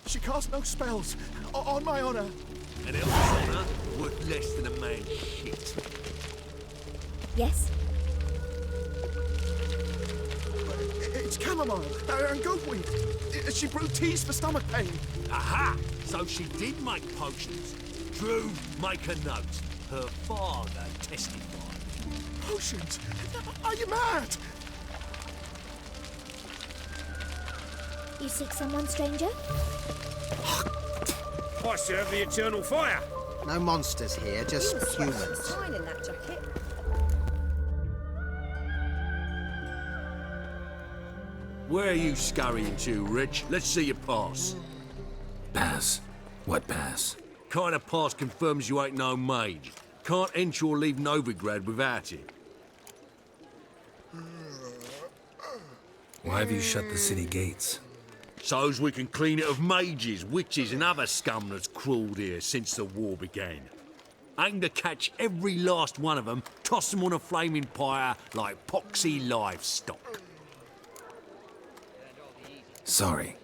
She casts no spells. On my honor. An elf's honor worth less than a man's shit. Yes? It's chamomile and goatweed. She brewed teas for stomach pain. Aha! So she did make potions. Drew, make a note. Her father testified. Potions? Are you mad? You seek someone, stranger? I serve the eternal fire. No monsters here, just humans. Fine in that jacket. Where are you scurrying to, Rich? Let's see your pass. Pass? What pass? Kind of pass confirms you ain't no mage. Can't enter or leave Novigrad without it. Why have you shut the city gates? So's we can clean it of mages, witches and other scum that's crawled here since the war began. Aim to catch every last one of them, toss them on a flaming pyre like poxy livestock. Sorry,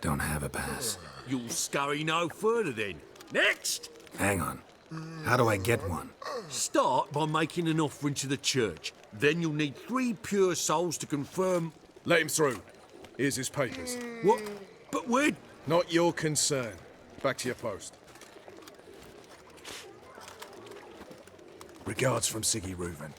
don't have a pass. You'll scurry no further then. Next! Hang on. How do I get one? Start by making an offering to the church. Then you'll need 3 pure souls to confirm... Let him through. Here's his papers. What? But we're... Not your concern. Back to your post. Regards from Siggy Reuven.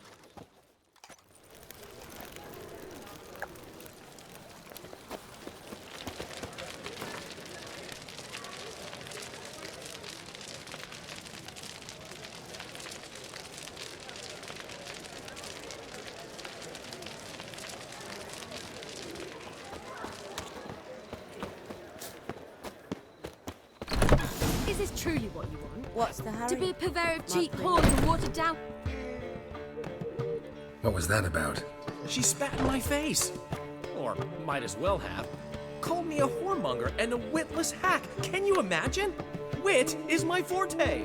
Is this truly what you want? What's the hurry? To be a purveyor of cheap Might be. horns and watered down... What was that about? She spat in my face. Or might as well have. Called me a whoremonger and a witless hack. Can you imagine? Wit is my forte.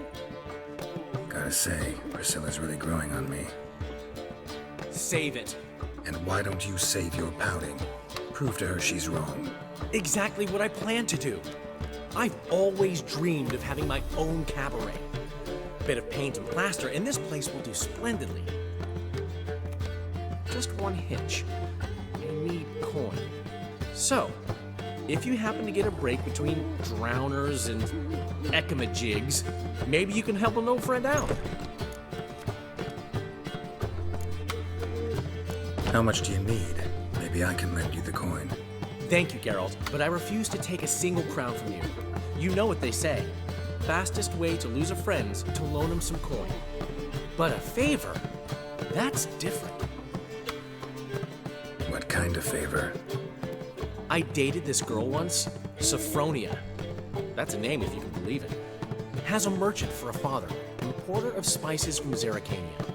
Gotta say, Priscilla's really growing on me. Save it. And why don't you save your pouting? Prove to her she's wrong. Exactly what I plan to do. I've always dreamed of having my own cabaret. Bit of paint and plaster, and this place will do splendidly. Just one hitch. I need coin. So, if you happen to get a break between drowners and ekamajigs, maybe you can help an old friend out. How much do you need? Maybe I can lend you the coin. Thank you, Geralt, but I refuse to take a single crown from you. You know what they say. Fastest way to lose a friend's to loan him some coin. But a favor? That's different. What kind of favor? I dated this girl once, Sophronia. That's a name if you can believe it. Has a merchant for a father, importer of spices from Zerrikania.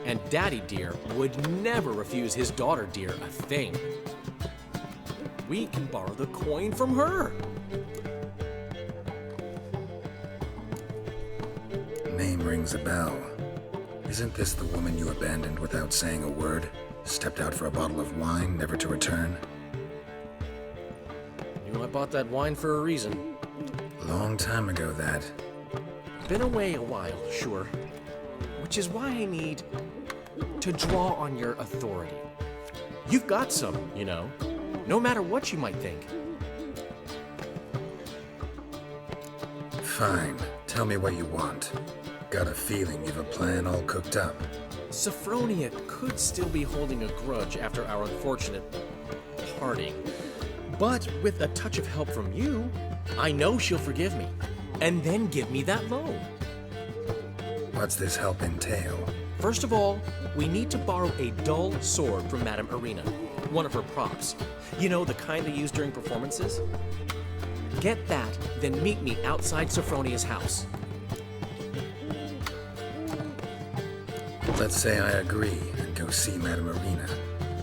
And Daddy Dear would never refuse his daughter Dear a thing. We can borrow the coin from her. Name rings a bell. Isn't this the woman you abandoned without saying a word? Stepped out for a bottle of wine, never to return? You know, I bought that wine for a reason. Long time ago, that. Been away a while, sure. Which is why I need to draw on your authority. You've got some, you know. No matter what you might think. Fine. Tell me what you want. Got a feeling you've a plan all cooked up. Sophronia could still be holding a grudge after our unfortunate parting. But with a touch of help from you, I know she'll forgive me. And then give me that loan. What's this help entail? First of all, we need to borrow a dull sword from Madame Arena. One of her props. You know, the kind they use during performances? Get that, then meet me outside Sophronia's house. Let's say I agree and go see Madame Arena.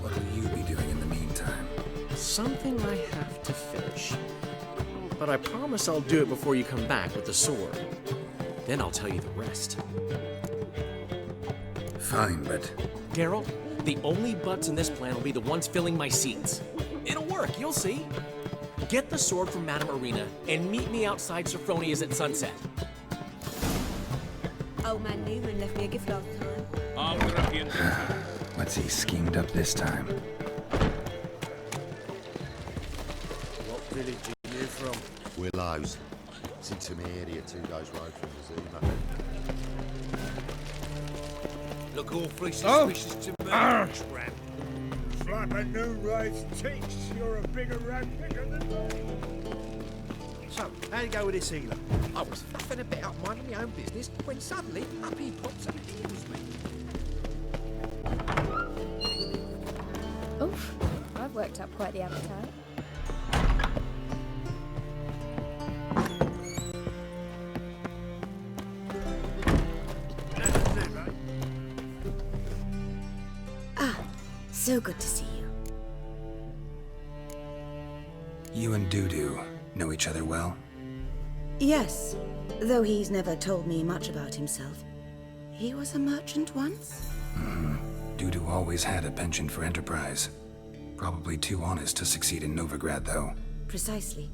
What will you be doing in the meantime? Something I have to finish. But I promise I'll do it before you come back with the sword. Then I'll tell you the rest. Fine, but... Geralt, the only butts in this plan will be the ones filling my seats. It'll work, you'll see. Get the sword from Madame Arena and meet me outside Sophronia's at sunset. Old man Newman left me a gift last time. What's he schemed up this time? What village are you from? Willows. It's into my area 2 days road from the Zuma. Look awfully suspicious to me, tramp. Slap a noon raised cheeks. You're a bigger rat picker than me. So, how'd you go with this healer? I was faffing a bit up minding my own business when suddenly up he pops and heals me. Oof, I've worked up quite the appetite. So good to see you. You and Dudu know each other well? Yes, though he's never told me much about himself. He was a merchant once? Dudu always had a penchant for enterprise. Probably too honest to succeed in Novigrad, though. Precisely.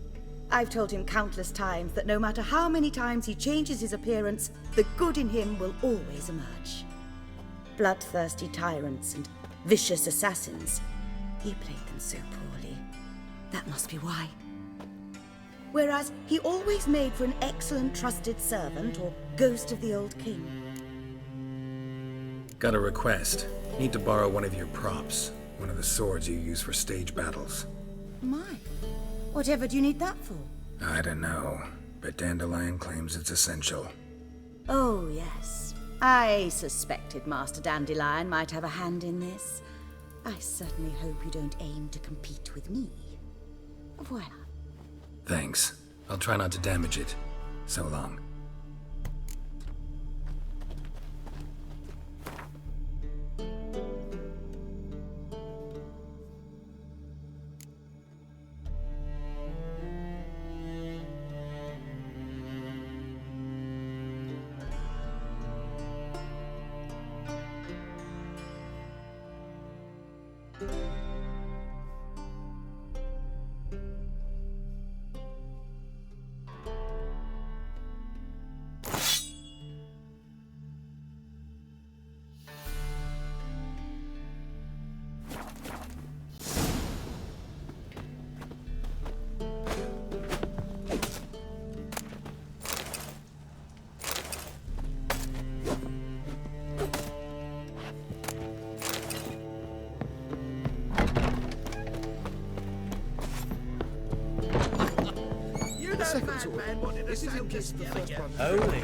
I've told him countless times that no matter how many times he changes his appearance, the good in him will always emerge. Bloodthirsty tyrants and vicious assassins. He played them so poorly. That must be why. Whereas he always made for an excellent trusted servant or ghost of the old king. Got a request. Need to borrow one of your props. One of the swords you use for stage battles. My, whatever do you need that for? I don't know, but Dandelion claims it's essential. Oh, yes. I suspected Master Dandelion might have a hand in this. I certainly hope you don't aim to compete with me. Voila. Thanks. I'll try not to damage it. So long. Second sword. This isn't just the first one. Holy.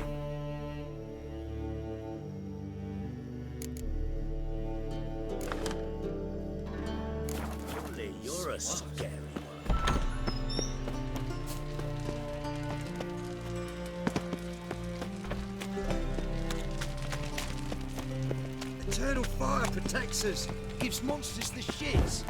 Holy, you're a scary one. Eternal fire protects us. Gives monsters the shits.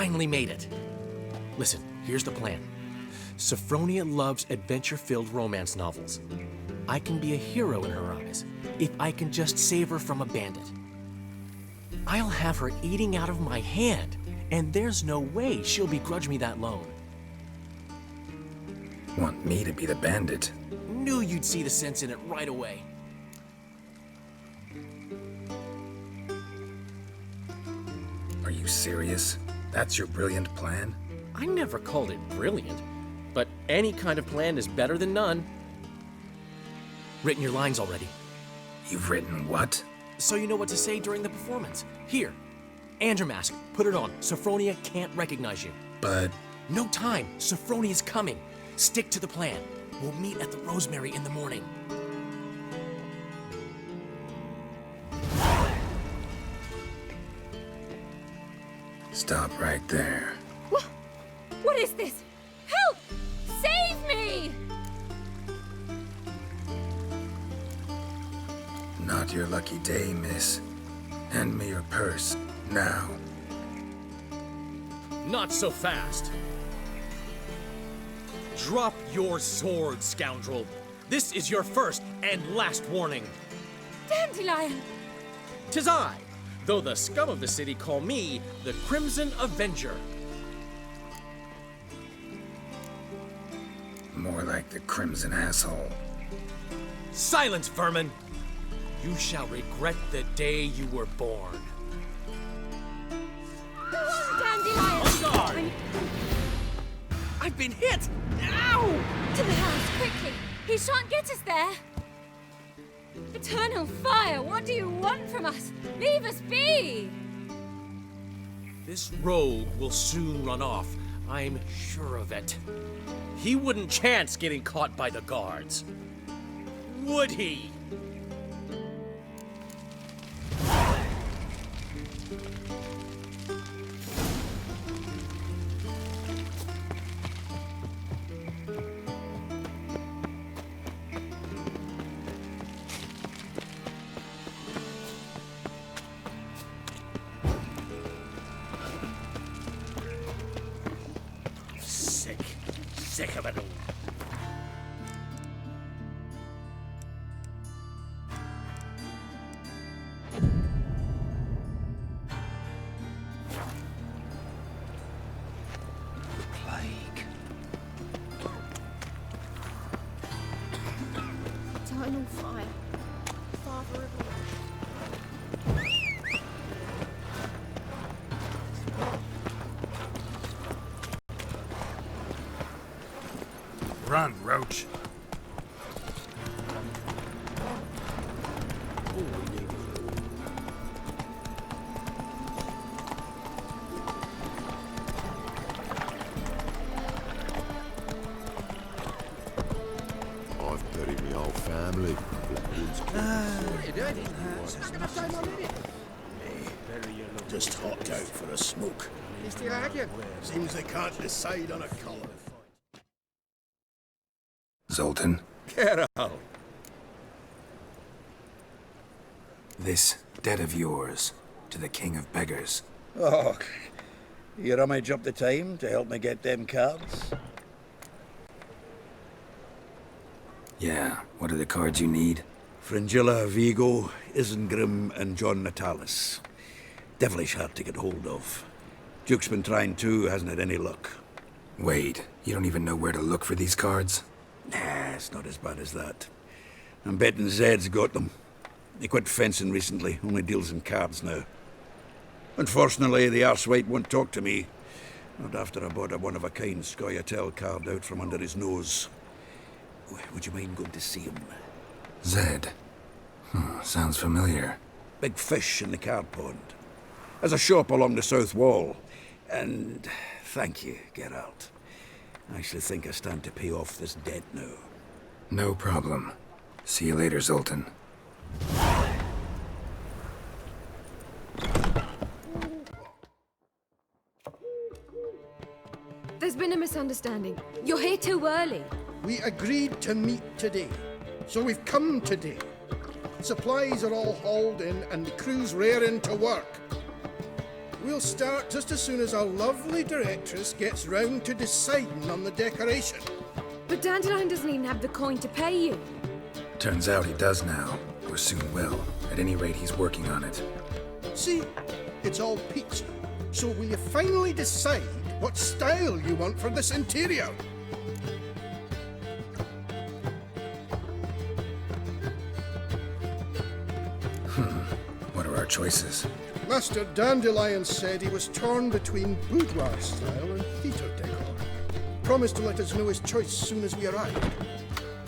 Finally made it. Listen, here's the plan. Sophronia loves adventure-filled romance novels. I can be a hero in her eyes if I can just save her from a bandit. I'll have her eating out of my hand, and there's no way she'll begrudge me that loan. Want me to be the bandit? Knew you'd see the sense in it right away. Are you serious? That's your brilliant plan? I never called it brilliant, but any kind of plan is better than none. Written your lines already, You've written what? so you know what to say during the performance. Here, and your mask. Put it on. Sophronia can't recognize you. But No time. Sophronia's coming. Stick to the plan. We'll meet at the Rosemary in the morning. stop right there. What is this? Help! Save Not your lucky day, miss. Hand me your purse, now. Not so fast. Drop your sword, scoundrel. This is your first and last warning. Dandelion! 'Tis I, though the scum of the city call me the Crimson Avenger. More like the Crimson Asshole. Silence, vermin! You shall regret the day you were born. Dandelion! On guard! I've been hit! Ow! To the house, quickly! He shan't get us there! Eternal fire, what do you want from us? Leave us be! This rogue will soon run off. I'm sure of it. He wouldn't chance getting caught by the guards. Would he? Sick of it all. Plague. Eternal fire. Father of Run, Roach. I've buried my whole family. Just hopped out for a smoke. Seems they can't decide on a colour. Zoltan, Get out. this debt of yours to the King of Beggars. Oh, you rummage up the time to help me get them cards? Yeah, what are the cards you need? Fringilla, Vigo, Isengrim, and John Natalis. Devilish hard to get hold of. Duke's been trying too, hasn't had any luck. Wait, you don't even know where to look for these cards? Nah, it's not as bad as that. I'm betting Zed's got them. He quit fencing recently, only deals in cards now. Unfortunately, the arsewite won't talk to me. Not after I bought a one-of-a-kind Scoia'tael card out from under his nose. Would you mind going to see him? Zed. Sounds familiar. Big fish in the card pond. Has a shop along the south wall. And thank you, Geralt. I actually think I stand to pay off this debt now. No problem. See you later, Zoltan. There's been a misunderstanding. You're here too early. We agreed to meet today, so we've come today. Supplies are all hauled in and the crew's raring to work. We'll start just as soon as our lovely directress gets round to deciding on the decoration. But Dandelion doesn't even have the coin to pay you. Turns out he does now, or soon will. At any rate, he's working on it. See, it's all peachy. So will you finally decide what style you want for this interior? What are our choices? Master Dandelion said he was torn between boudoir style and theatre decor. Promised to let us know his choice soon as we arrived.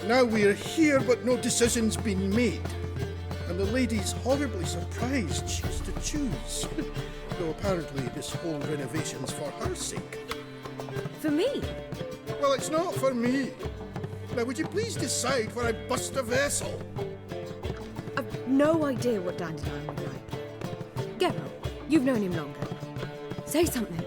Now we're here, but no decision's been made. And the lady's horribly surprised she's to choose. Though apparently this whole renovation's for her sake. For me? Well, it's not for me. Now, would you please decide where I bust a vessel? I've no idea what Dandelion would like. Geralt, you've known him longer. Say something.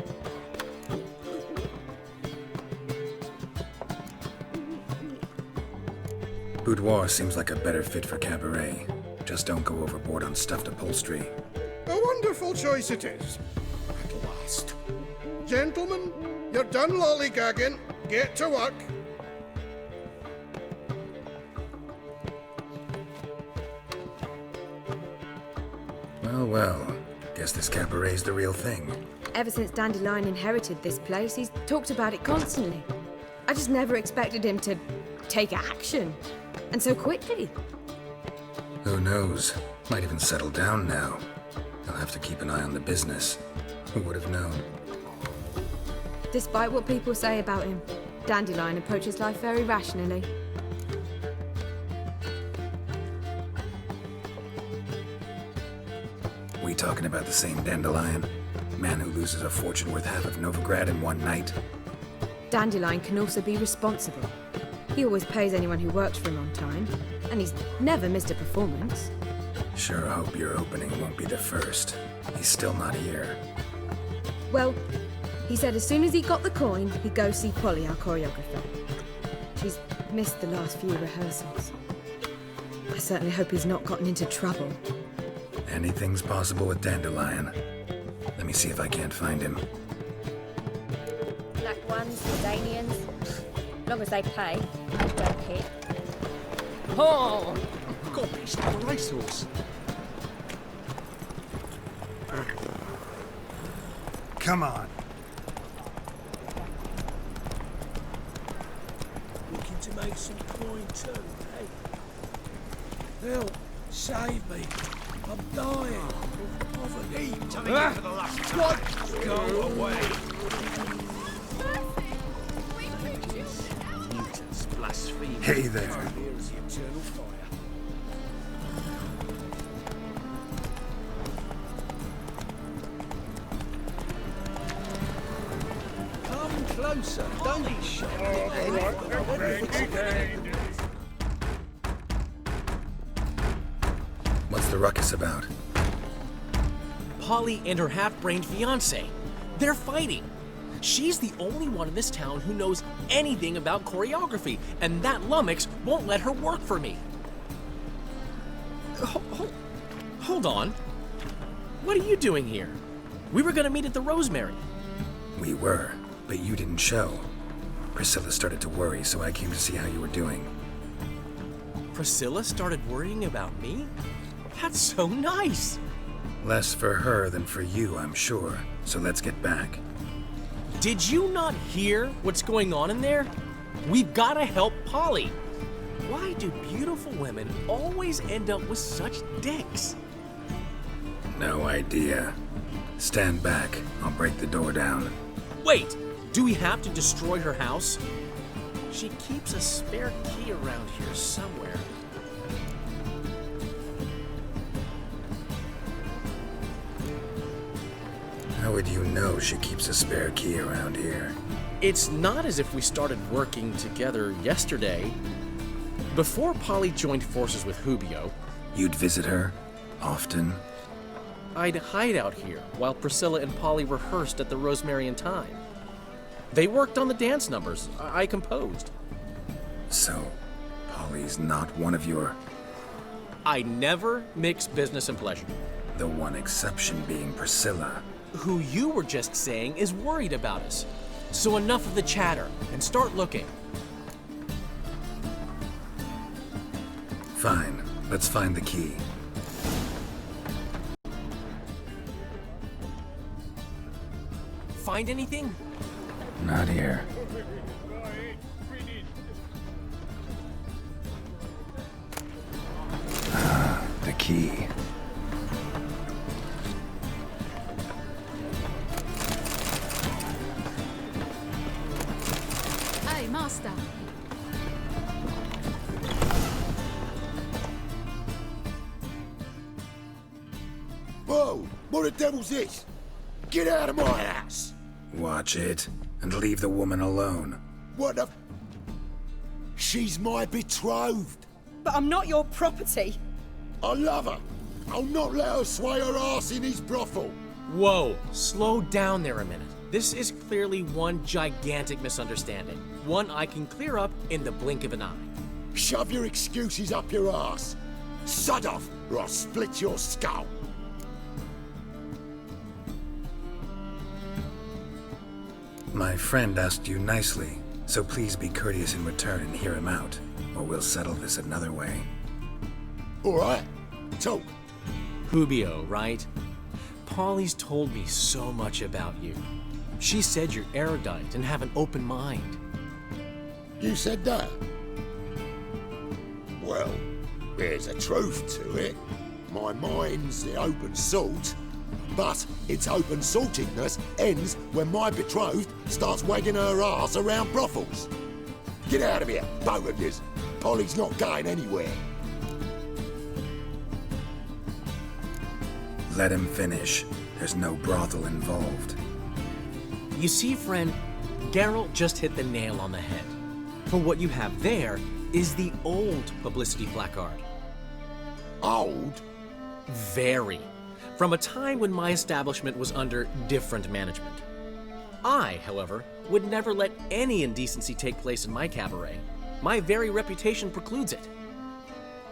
Boudoir seems like a better fit for cabaret. Just don't go overboard on stuffed upholstery. A wonderful choice it is. At last. Gentlemen, you're done lollygagging. Get to work. Well, well. Guess this cabaret's the real thing. Ever since Dandelion inherited this place, he's talked about it constantly. I just never expected him to take action. And so quickly. Who knows? Might even settle down now. He'll have to keep an eye on the business. Who would have known? Despite what people say about him, Dandelion approaches life very rationally. We talking about the same Dandelion? Man who loses a fortune worth half of Novigrad in one night? Dandelion can also be responsible. He always pays anyone who works for him on time, and he's never missed a performance. Sure hope your opening won't be the first. He's still not here. Well, he said as soon as he got the coin, he'd go see Polly, our choreographer. She's missed the last few rehearsals. I certainly hope he's not gotten into trouble. Anything's possible with Dandelion. Let me see if I can't find him. Black ones, Medanians. As long as they pay, don't hit. Oh! Got a piece of a racehorse. Come on. Looking to make some coin too, eh? Help! Save me! I'm dying of poverty. Telling you for the last time. What? Go away! Mutants, blaspheme. Hey there. Here is the eternal fire. Come closer, don't be What's the ruckus about? Polly and her half-brained fiancé. They're fighting. She's the only one in this town who knows anything about choreography, and that lummox won't let her work for me. Hold on. What are you doing here? We were gonna meet at the Rosemary. We were, but you didn't show. Priscilla started to worry, so I came to see how you were doing. Priscilla started worrying about me? That's so nice. Less for her than for you, I'm sure. So let's get back. Did you not hear what's going on in there? We've gotta help Polly. Why do beautiful women always end up with such dicks? No idea. Stand back. I'll break the door down. Wait, do we have to destroy her house? She keeps a spare key around here somewhere. How would you know she keeps a spare key around here? It's not as if we started working together yesterday. Before Polly joined forces with Hubio, You'd visit her? Often? I'd hide out here while Priscilla and Polly rehearsed at the Rosemary in Time. They worked on the dance numbers I composed. So, Polly's not one of your... I never mix business and pleasure. The one exception being Priscilla. Who you were just saying is worried about us. So enough of the chatter and start looking. Fine. Let's find the key. Find anything? Not here. Ah, the key. Hey, Master. Whoa! What the devil's this? Get out of my house! Watch it, and leave the woman alone. What the... She's my betrothed. But I'm not your property. I love her. I'll not let her sway her ass in his brothel. Whoa, slow down there a minute. This is clearly one gigantic misunderstanding. One I can clear up in the blink of an eye. Shove your excuses up your ass. Sod off, or I'll split your skull. My friend asked you nicely, so please be courteous in return and hear him out, or we'll settle this another way. All right, talk. Hubio, right? Polly's told me so much about you. She said you're erudite and have an open mind. You said that? Well, there's a truth to it. My mind's the open salt, but its open saltedness ends when my betrothed starts wagging her ass around brothels. Get out of here, both of yous. Polly's not going anywhere. Let him finish. There's no brothel involved. You see, friend, Geralt just hit the nail on the head. For what you have there is the old publicity placard. Old? Very. From a time when my establishment was under different management. I, however, would never let any indecency take place in my cabaret. My very reputation precludes it.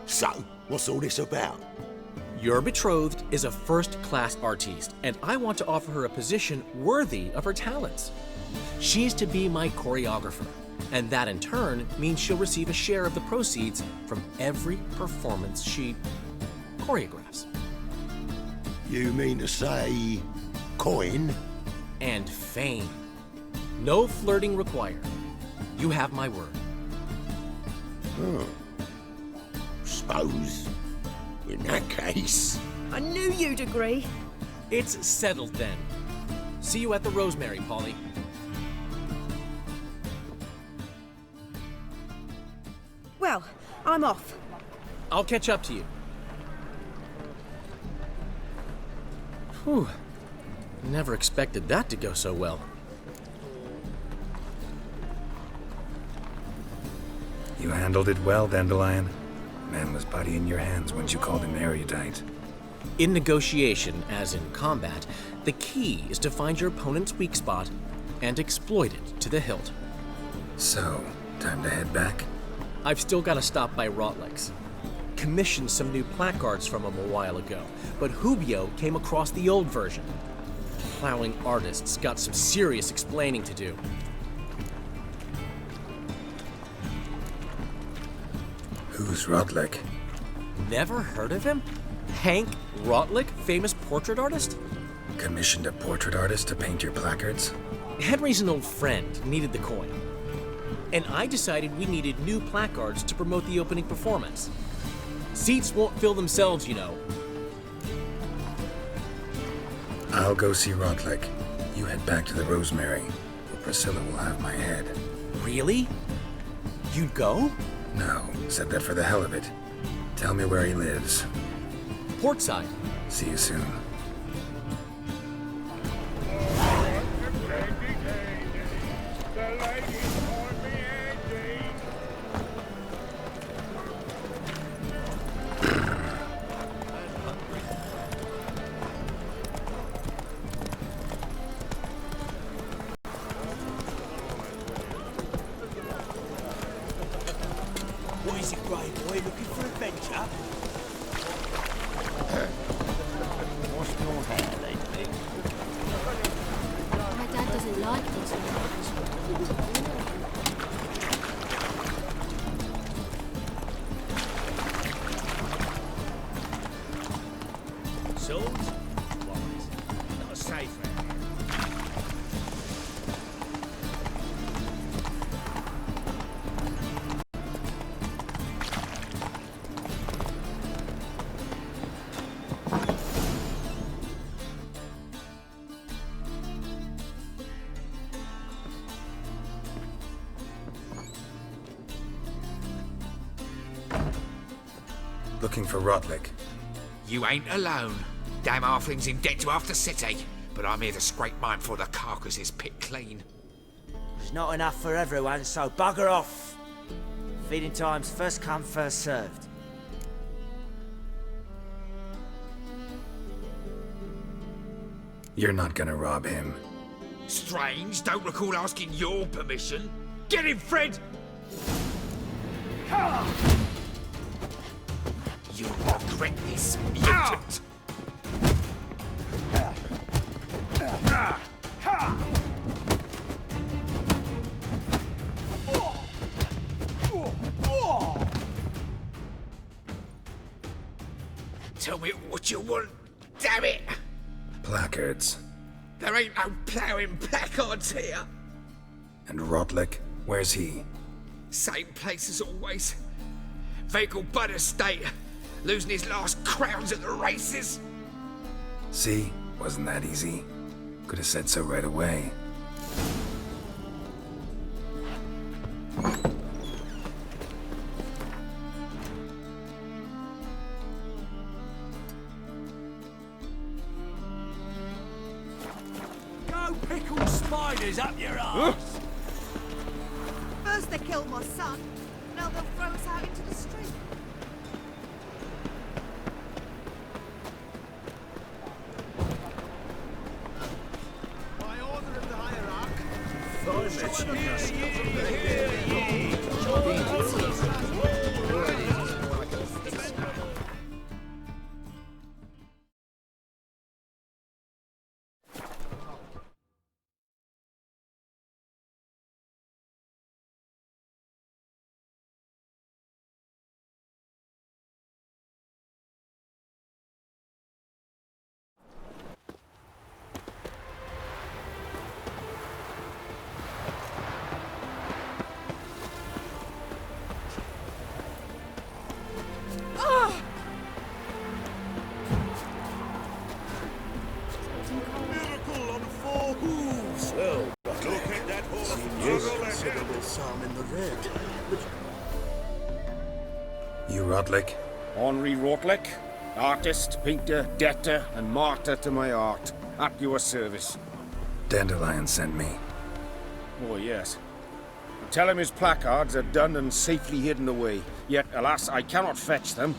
So, what's all this about? Your betrothed is a first-class artiste, and I want to offer her a position worthy of her talents. She's to be my choreographer, and that in turn means she'll receive a share of the proceeds from every performance she choreographs. You mean to say... coin? And fame. No flirting required. You have my word. Suppose... in that case... I knew you'd agree. It's settled then. See you at the Rosemary, Polly. Well, I'm off. I'll catch up to you. Whew. Never expected that to go so well. You handled it well, Dandelion. Man was body in your hands once you called him erudite. In negotiation, as in combat, the key is to find your opponent's weak spot and exploit it to the hilt. So, time to head back? I've still got to stop by Rotlick's. Commissioned some new placards from him a while ago, but Hubio came across the old version. Plowing artists got some serious explaining to do. Who's Rotlick? Never heard of him? Hank Rotlick, famous portrait artist? Commissioned a portrait artist to paint your placards? Henry's an old friend, needed the coin. And I decided we needed new placards to promote the opening performance. Seats won't fill themselves, you know. I'll go see Rotlick. You head back to the Rosemary, where Priscilla will have my head. Really? You'd go? No, said that for the hell of it. Tell me where he lives. Portside. See you soon. What is it, Grey Boy? Looking for adventure? What's your hair lately? My dad doesn't like this Swords? Wise. Not safe round here. Looking for Rotlick. You ain't alone. Damn halfling's in debt to half the city. But I'm here to scrape mine before the carcass is picked clean. There's not enough for everyone, so bugger off. Feeding time's first come, first served. You're not gonna rob him. Strange, don't recall asking your permission. Get him, Fred! You'll regret this, mutant! Tell me what you want, damn it! Placards. There ain't no ploughing placards here. And Rotlick, where's he? Same place as always. Vehicle Bud Estate. Losing his last crowns at the races. See? Wasn't that easy? Could have said so right away. Go pickle spiders up your arse! First they killed my son, now they'll throw us out into the street. By order of the hierarch, miracle on four hooves. Well, look at that horse. Considerable psalm in the red. You Rotlick? Henri Rotlick, artist, painter, debtor, and martyr to my art. At your service. Dandelion sent me. Oh, yes. Tell him his placards are done and safely hidden away. Yet, alas, I cannot fetch them,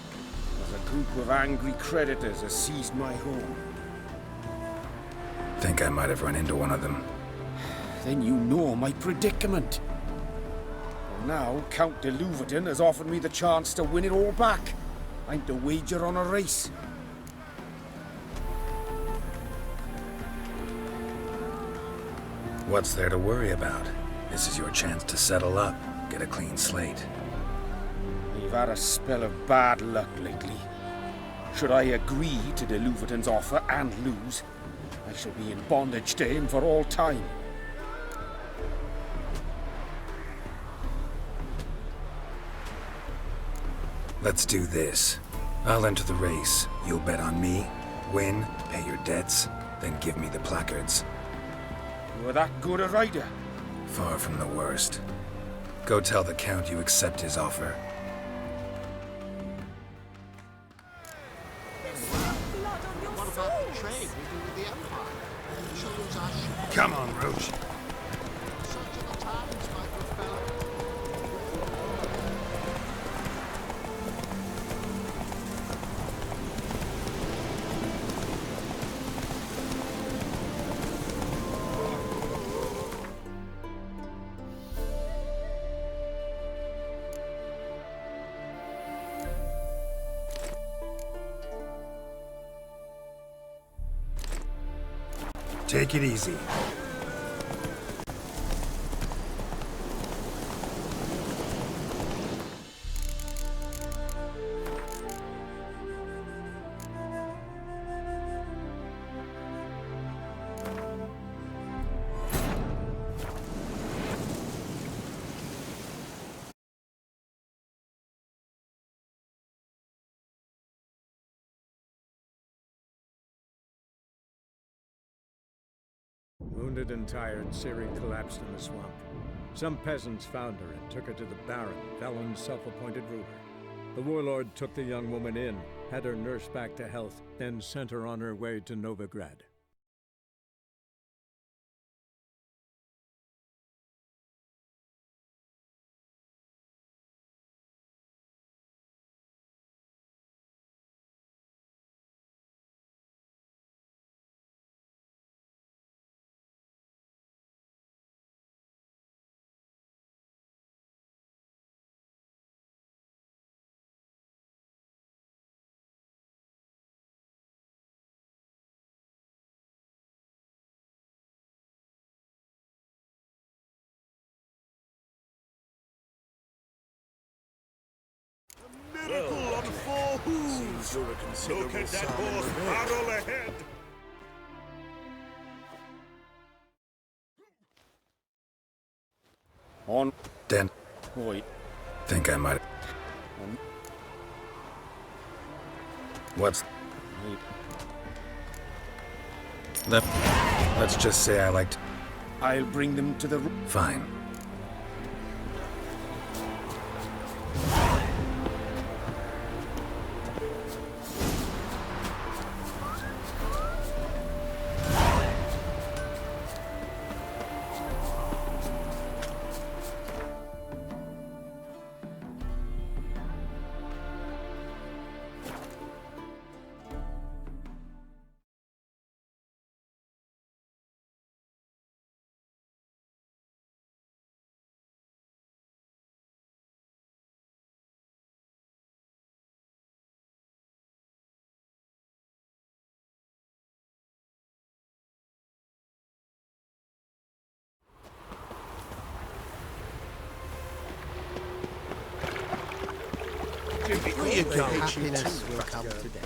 as a group of angry creditors has seized my home. Think I might have run into one of them. Then you know my predicament. Well, now, Count de Louverton has offered me the chance to win it all back. I'm to wager on a race. What's there to worry about? This is your chance to settle up, get a clean slate. You've had a spell of bad luck lately. Should I agree to de Louverton's offer and lose, I shall be in bondage to him for all time. Let's do this. I'll enter the race. You'll bet on me, win, pay your debts, then give me the placards. You're that good a rider? Far from the worst. Go tell the Count you accept his offer. What about the trade we do with the Empire? Shows our Come on, Roach. such are the times, my good fellow. Take it easy. Wounded and tired, Ciri collapsed in the swamp. Some peasants found her and took her to the Baron, Velen's self-appointed ruler. The warlord took the young woman in, had her nursed back to health, then sent her on her way to Novigrad. Look at that horse barrel ahead! On. Den. Oi. Think I might. What's. Let's just say I liked. I'll bring them to the. Fine. Where you going? Happiness will come today.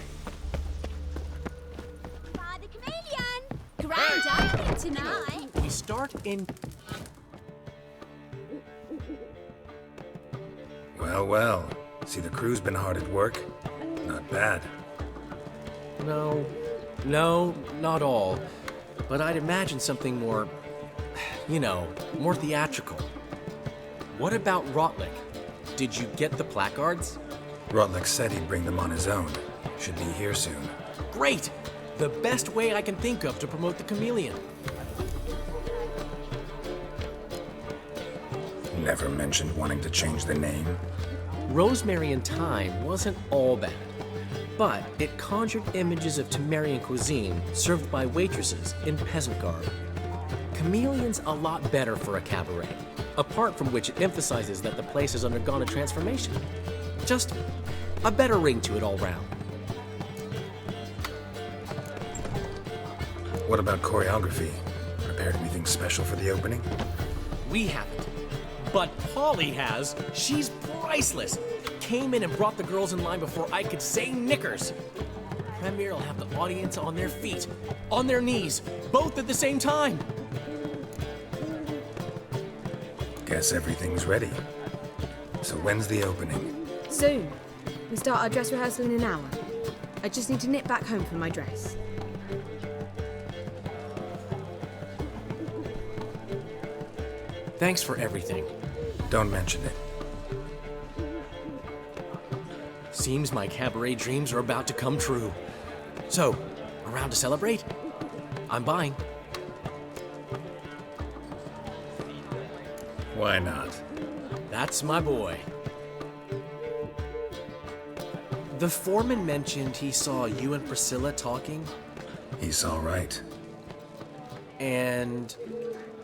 Father Chameleon! Grand opening tonight! We start in... Well, well. See, the crew's been hard at work. Not bad. No, not all. But I'd imagine something more, you know, more theatrical. What about Rotlick? Did you get the placards? Rotlick said he'd bring them on his own. Should be here soon. Great! The best way I can think of to promote the Chameleon. Never mentioned wanting to change the name. Rosemary and Thyme wasn't all bad, but it conjured images of Temerian cuisine served by waitresses in peasant garb. Chameleon's a lot better for a cabaret, apart from which it emphasizes that the place has undergone a transformation. Just a better ring to it all round. What about choreography? Prepared anything special for the opening? We haven't. But Polly has. She's priceless. Came in and brought the girls in line before I could say knickers. Premier will have the audience on their feet, on their knees, both at the same time. Guess everything's ready. So when's the opening? Soon. We start our dress rehearsal in an hour. I just need to nip back home for my dress. Thanks for everything. Don't mention it. Seems my cabaret dreams are about to come true. So, around to celebrate? I'm buying. Why not? That's my boy. The foreman mentioned he saw you and Priscilla talking. He's all right. And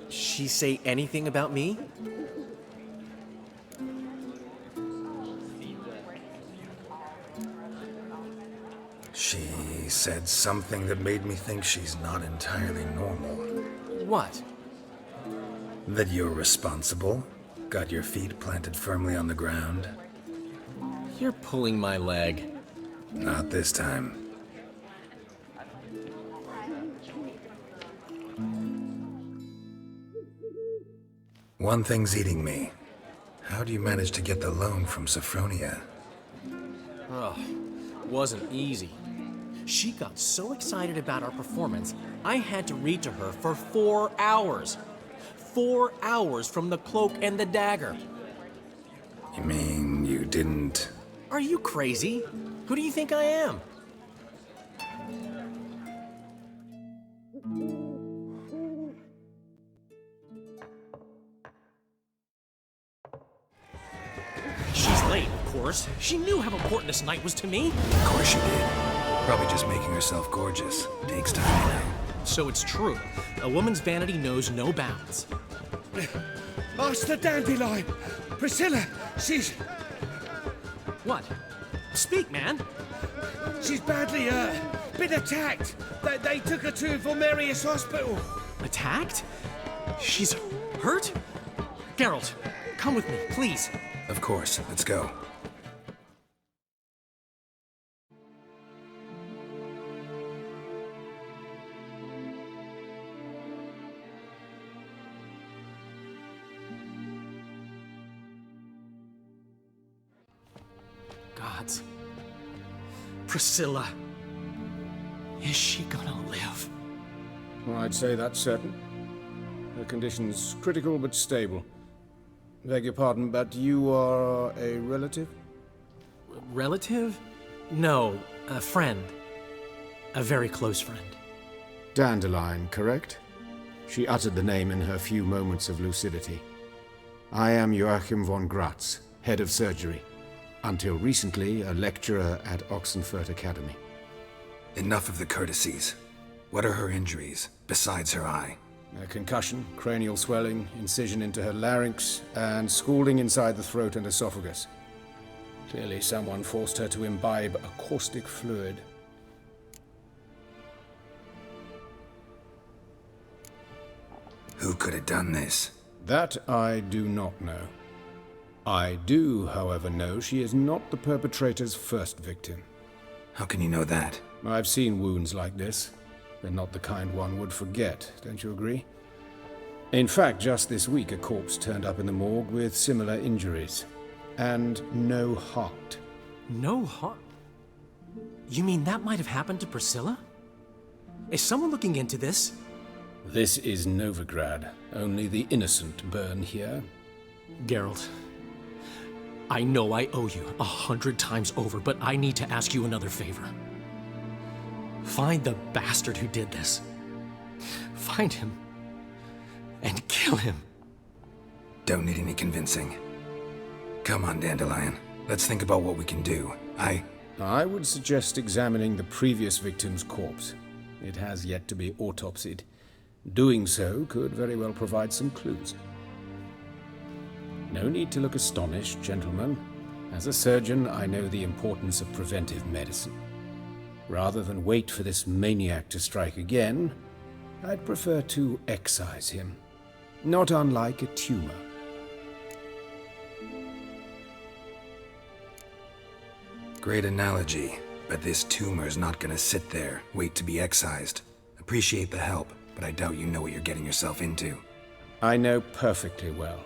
she say anything about me? She said something that made me think she's not entirely normal. What? That you're responsible, got your feet planted firmly on the ground. You're pulling my leg. Not this time. One thing's eating me. How do you manage to get the loan from Sophronia? Oh, wasn't easy. She got so excited about our performance, I had to read to her for 4 hours. 4 hours from the Cloak and the Dagger. You mean you didn't... Are you crazy? Who do you think I am? She's late, of course. She knew how important this night was to me. Of course she did. Probably just making herself gorgeous. Takes time, you know. So it's true. A woman's vanity knows no bounds. Master Dandelion! Priscilla, she's... What? Speak, man. She's badly, been attacked. They took her to Vulmerius Hospital. Attacked? She's hurt? Geralt, come with me, please. Of course. Let's go. gods. Priscilla. Is she gonna live? Well, I'd say that's certain. Her condition's critical but stable. Beg your pardon, but you are a relative? Relative? No, a friend. A very close friend. Dandelion, correct? She uttered the name in her few moments of lucidity. I am Joachim von Gratz, head of surgery. Until recently, a lecturer at Oxenfurt Academy. Enough of the courtesies. What are her injuries, besides her eye? A concussion, cranial swelling, incision into her larynx, and scalding inside the throat and esophagus. Clearly someone forced her to imbibe a caustic fluid. Who could have done this? That I do not know. I do, however, know she is not the perpetrator's first victim. How can you know that? I've seen wounds like this. They're not the kind one would forget, don't you agree? In fact, just this week a corpse turned up in the morgue with similar injuries. And no heart. No heart? You mean that might have happened to Priscilla? Is someone looking into this? This is Novigrad. Only the innocent burn here. Geralt, I know I owe you 100 times over, but I need to ask you another favor. Find the bastard who did this. Find him. And kill him. Don't need any convincing. Come on, Dandelion. Let's think about what we can do. I would suggest examining the previous victim's corpse. It has yet to be autopsied. Doing so could very well provide some clues. No need to look astonished, gentlemen. As a surgeon, I know the importance of preventive medicine. Rather than wait for this maniac to strike again, I'd prefer to excise him. Not unlike a tumor. Great analogy, but this tumor's not gonna sit there, wait to be excised. Appreciate the help, but I doubt you know what you're getting yourself into. I know perfectly well,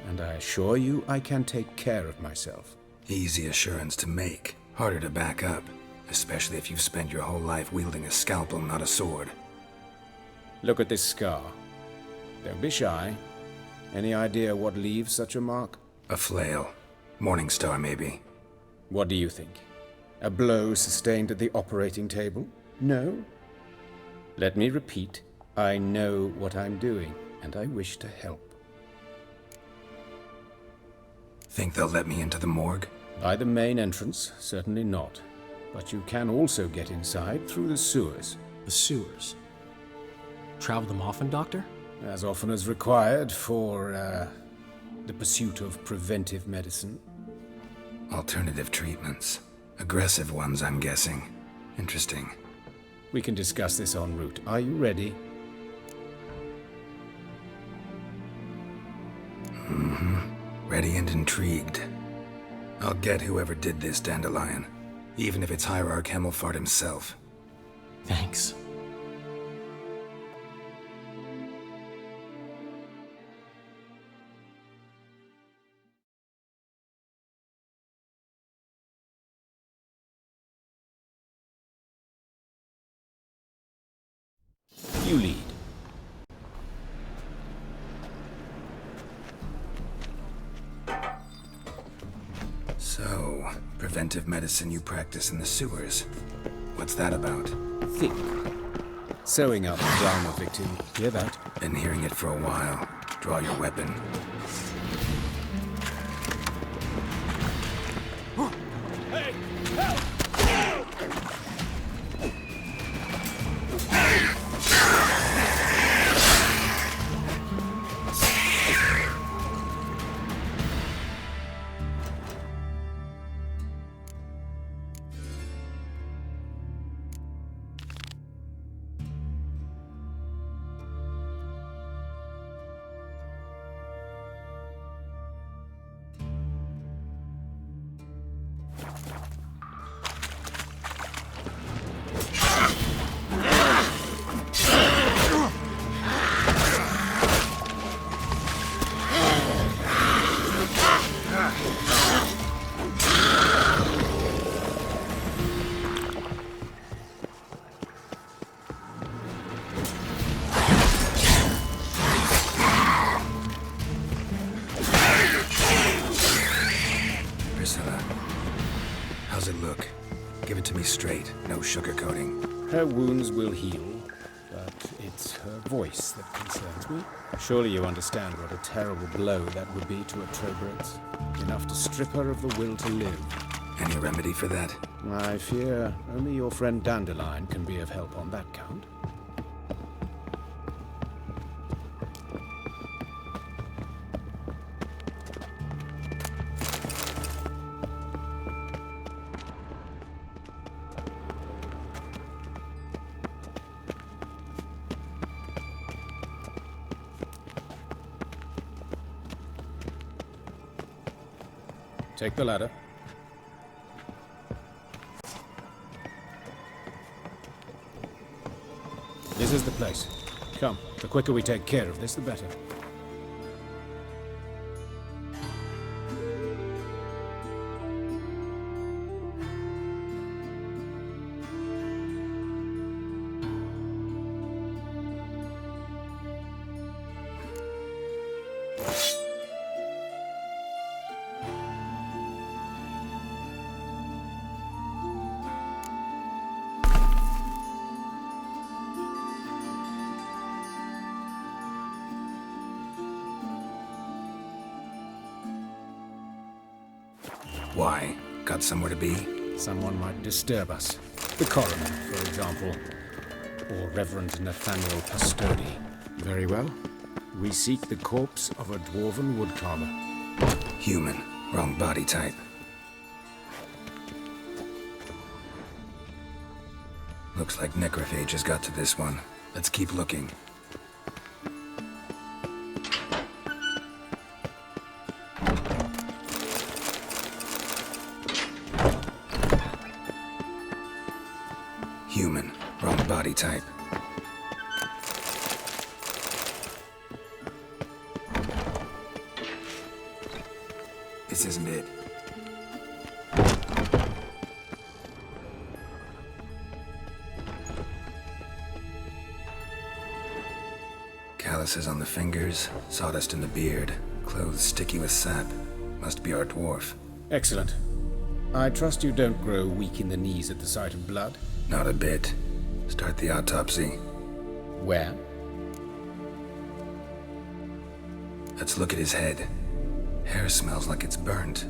and I assure you I can take care of myself. Easy assurance to make, harder to back up, especially if you've spent your whole life wielding a scalpel, not a sword. Look at this scar. Don't be shy. Any idea what leaves such a mark? A flail. Morningstar, maybe. What do you think? A blow sustained at the operating table? No? Let me repeat. I know what I'm doing, and I wish to help. Think they'll let me into the morgue? By the main entrance, certainly not. But you can also get inside through the sewers. The sewers? Travel them often, Doctor? As often as required for, the pursuit of preventive medicine. Alternative treatments. Aggressive ones, I'm guessing. Interesting. We can discuss this en route. Are you ready? Mm-hmm. Ready and intrigued. I'll get whoever did this, Dandelion. Even if it's Hierarch Hemmelfart himself. Thanks. You lead. So, preventive medicine you practice in the sewers. What's that about? Think. Sewing up the drama victim. Hear that? Been hearing it for a while. Draw your weapon. Hey! Help! How's it look? Give it to me straight, no sugarcoating. Her wounds will heal, but it's her voice that concerns me. Surely you understand what a terrible blow that would be to a Trowbridge. Enough to strip her of the will to live. Any remedy for that? I fear only your friend Dandelion can be of help on that count. Take the ladder. This is the place. Come, the quicker we take care of this, the better. Why? Got somewhere to be? Someone might disturb us. The coroner, for example. Or Reverend Nathaniel Pastoni. Very well. We seek the corpse of a dwarven woodcarver. Human. Wrong body type. Looks like necrophage has got to this one. Let's keep looking. Human. Wrong body type. This isn't it. Calluses on the fingers, sawdust in the beard, clothes sticky with sap. Must be our dwarf. Excellent. I trust you don't grow weak in the knees at the sight of blood. Not a bit. Start the autopsy. Where? Let's look at his head. Hair smells like it's burnt,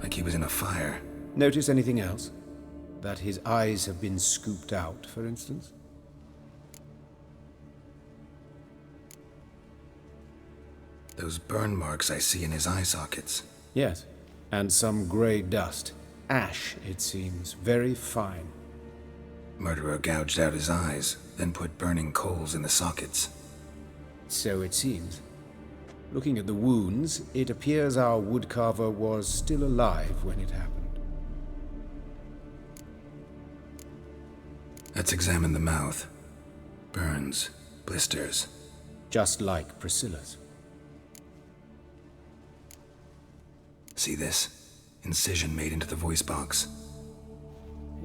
like he was in a fire. Notice anything else? That his eyes have been scooped out, for instance? Those burn marks I see in his eye sockets. Yes, and some grey dust. Ash, it seems. Very fine. Murderer gouged out his eyes, then put burning coals in the sockets. So it seems. Looking at the wounds, it appears our woodcarver was still alive when it happened. Let's examine the mouth. Burns, blisters. Just like Priscilla's. See this? Incision made into the voice box.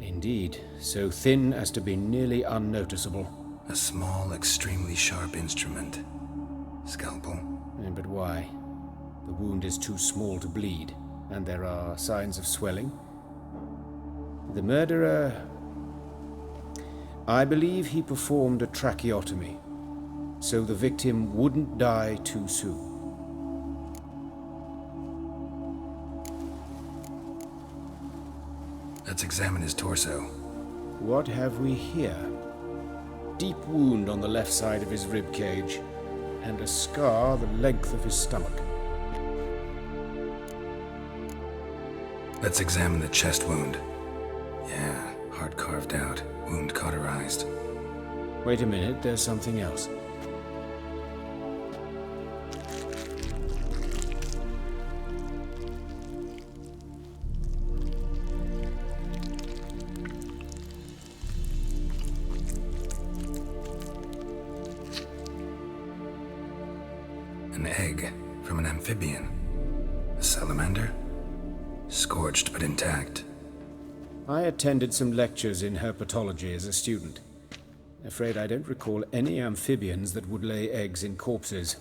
Indeed, so thin as to be nearly unnoticeable. A small, extremely sharp instrument. Scalpel. But why? The wound is too small to bleed, and there are signs of swelling. The murderer... I believe he performed a tracheotomy, so the victim wouldn't die too soon. Let's examine his torso. What have we here? Deep wound on the left side of his rib cage, and a scar the length of his stomach. Let's examine the chest wound. Yeah, heart carved out, wound cauterized. Wait a minute, there's something else. An egg from an amphibian. A salamander? Scorched but intact. I attended some lectures in herpetology as a student. Afraid I don't recall any amphibians that would lay eggs in corpses.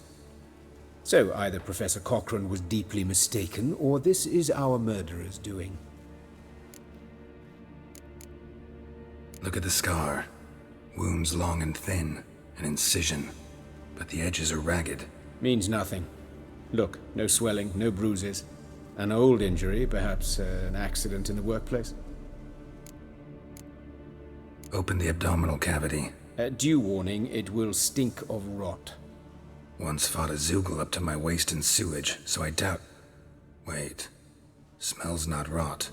So either Professor Cochrane was deeply mistaken, or this is our murderer's doing. Look at the scar. Wounds long and thin, an incision. But the edges are ragged. Means nothing. Look, no swelling, no bruises. An old injury, perhaps an accident in the workplace. Open the abdominal cavity. Due warning, it will stink of rot. Once fought a Zoogle up to my waist in sewage, so I doubt... Wait. Smells not rot.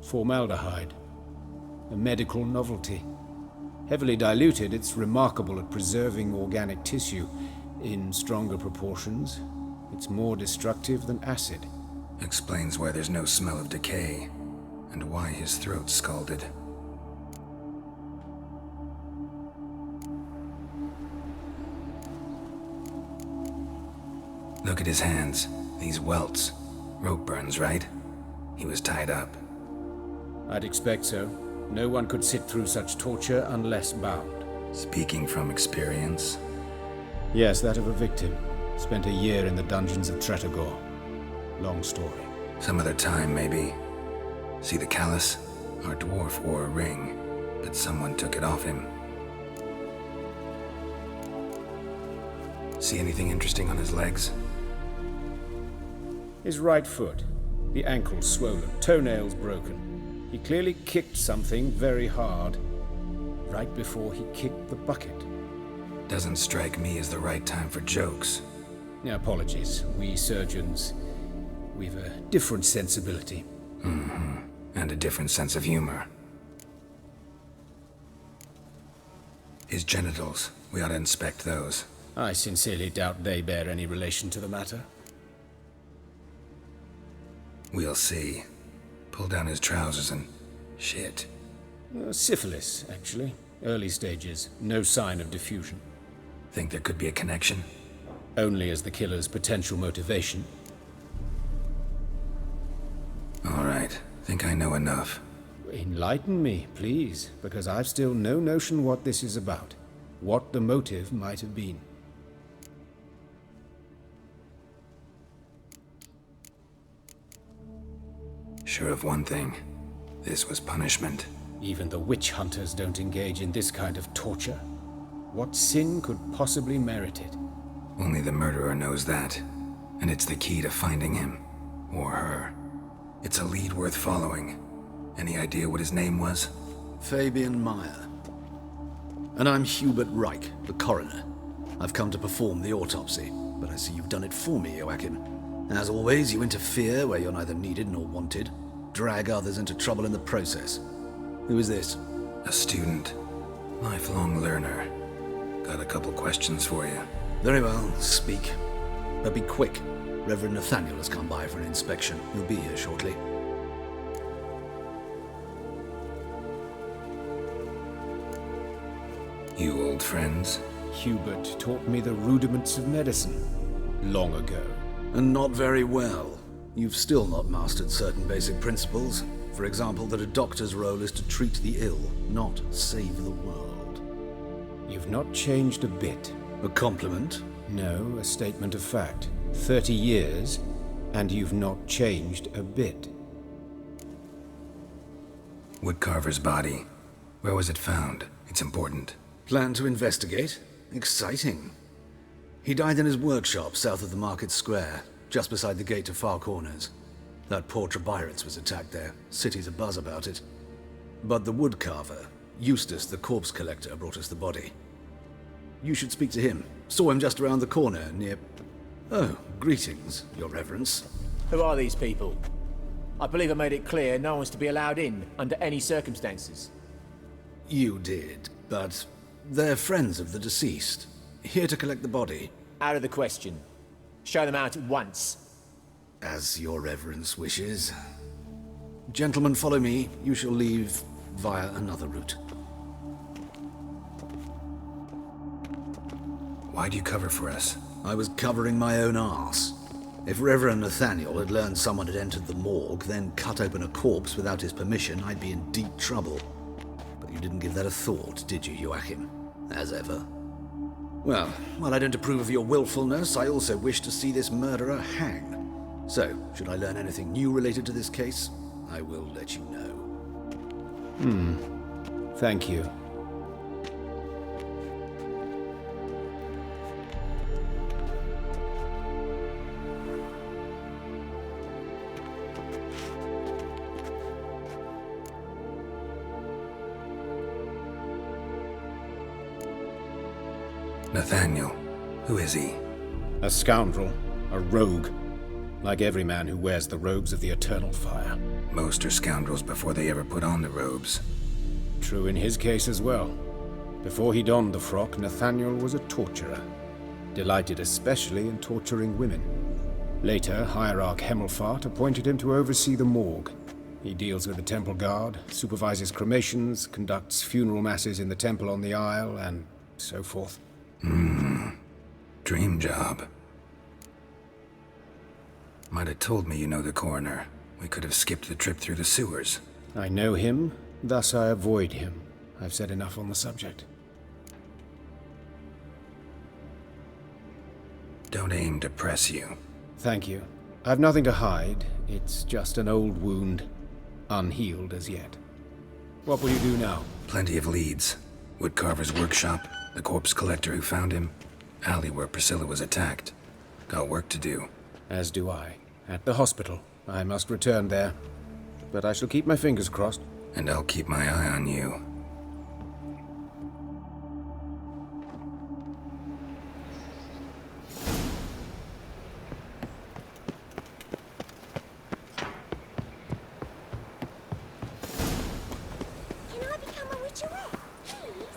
Formaldehyde. A medical novelty. Heavily diluted, it's remarkable at preserving organic tissue. In stronger proportions, it's more destructive than acid. Explains why there's no smell of decay, and why his throat's scalded. Look at his hands. These welts. Rope burns, right? He was tied up. I'd expect so. No one could sit through such torture unless bound. Speaking from experience? Yes, that of a victim. Spent a year in the dungeons of Tretogor. Long story. Some other time, maybe. See the callus? Our dwarf wore a ring, but someone took it off him. See anything interesting on his legs? His right foot. The ankle swollen, toenails broken. He clearly kicked something very hard, right before he kicked the bucket. Doesn't strike me as the right time for jokes. Apologies. We surgeons, we've a different sensibility. Mm-hmm. And a different sense of humor. His genitals. We ought to inspect those. I sincerely doubt they bear any relation to the matter. We'll see. Pull down his trousers and... shit. Syphilis, actually. Early stages. No sign of diffusion. Think there could be a connection? Only as the killer's potential motivation. All right. Think I know enough. Enlighten me, please, because I've still no notion what this is about. What the motive might have been. Sure of one thing. This was punishment. Even the witch hunters don't engage in this kind of torture. What sin could possibly merit it? Only the murderer knows that. And it's the key to finding him. Or her. It's a lead worth following. Any idea what his name was? Fabian Meyer. And I'm Hubert Reich, the coroner. I've come to perform the autopsy, but I see you've done it for me, Joachim. As always, you interfere where you're neither needed nor wanted. Drag others into trouble in the process. Who is this? A student. Lifelong learner. Got a couple questions for you. Very well, speak. But be quick. Reverend Nathaniel has come by for an inspection. He'll be here shortly. You old friends? Hubert taught me the rudiments of medicine. Long ago. And not very well. You've still not mastered certain basic principles. For example, that a doctor's role is to treat the ill, not save the world. You've not changed a bit. A compliment? No, a statement of fact. 30 years, and you've not changed a bit. Woodcarver's body. Where was it found? It's important. Plan to investigate? Exciting. He died in his workshop south of the market square, just beside the gate to Far Corners. That poor Trebirates was attacked there. City's abuzz about it. But the woodcarver, Eustace the corpse collector, brought us the body. You should speak to him. Saw him just around the corner near... Oh, greetings, Your Reverence. Who are these people? I believe I made it clear no one's to be allowed in under any circumstances. You did, but they're friends of the deceased. Here to collect the body. Out of the question. Show them out at once. As Your Reverence wishes. Gentlemen, follow me. You shall leave via another route. Why'd you cover for us? I was covering my own arse. If Reverend Nathaniel had learned someone had entered the morgue, then cut open a corpse without his permission, I'd be in deep trouble. But you didn't give that a thought, did you, Joachim? As ever. Well, while I don't approve of your willfulness, I also wish to see this murderer hang. So, should I learn anything new related to this case, I will let you know. Thank you. Nathaniel. Who is he? A scoundrel. A rogue. Like every man who wears the robes of the Eternal Fire. Most are scoundrels before they ever put on the robes. True in his case as well. Before he donned the frock, Nathaniel was a torturer. Delighted especially in torturing women. Later, Hierarch Hemmelfart appointed him to oversee the morgue. He deals with the temple guard, supervises cremations, conducts funeral masses in the temple on the Isle, and so forth. Dream job. Might have told me you know the coroner. We could have skipped the trip through the sewers. I know him, thus I avoid him. I've said enough on the subject. Don't aim to press you. Thank you. I've nothing to hide. It's just an old wound, unhealed as yet. What will you do now? Plenty of leads. Woodcarver's workshop, the corpse collector who found him, alley where Priscilla was attacked. Got work to do. As do I. At the hospital. I must return there. But I shall keep my fingers crossed. And I'll keep my eye on you. Can I become a witcherette? Please?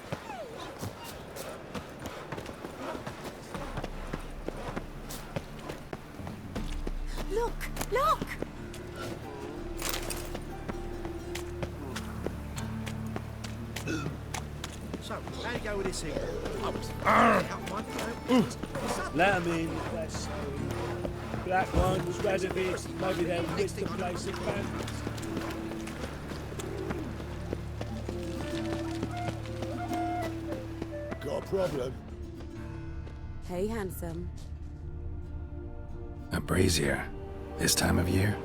Look! Look! So, how do you go with this thing? Let 'em in if that's so. Black ones, Radovids, maybe they'll miss the place of bandits. Got a problem? Hey, handsome. A brazier. This time of year?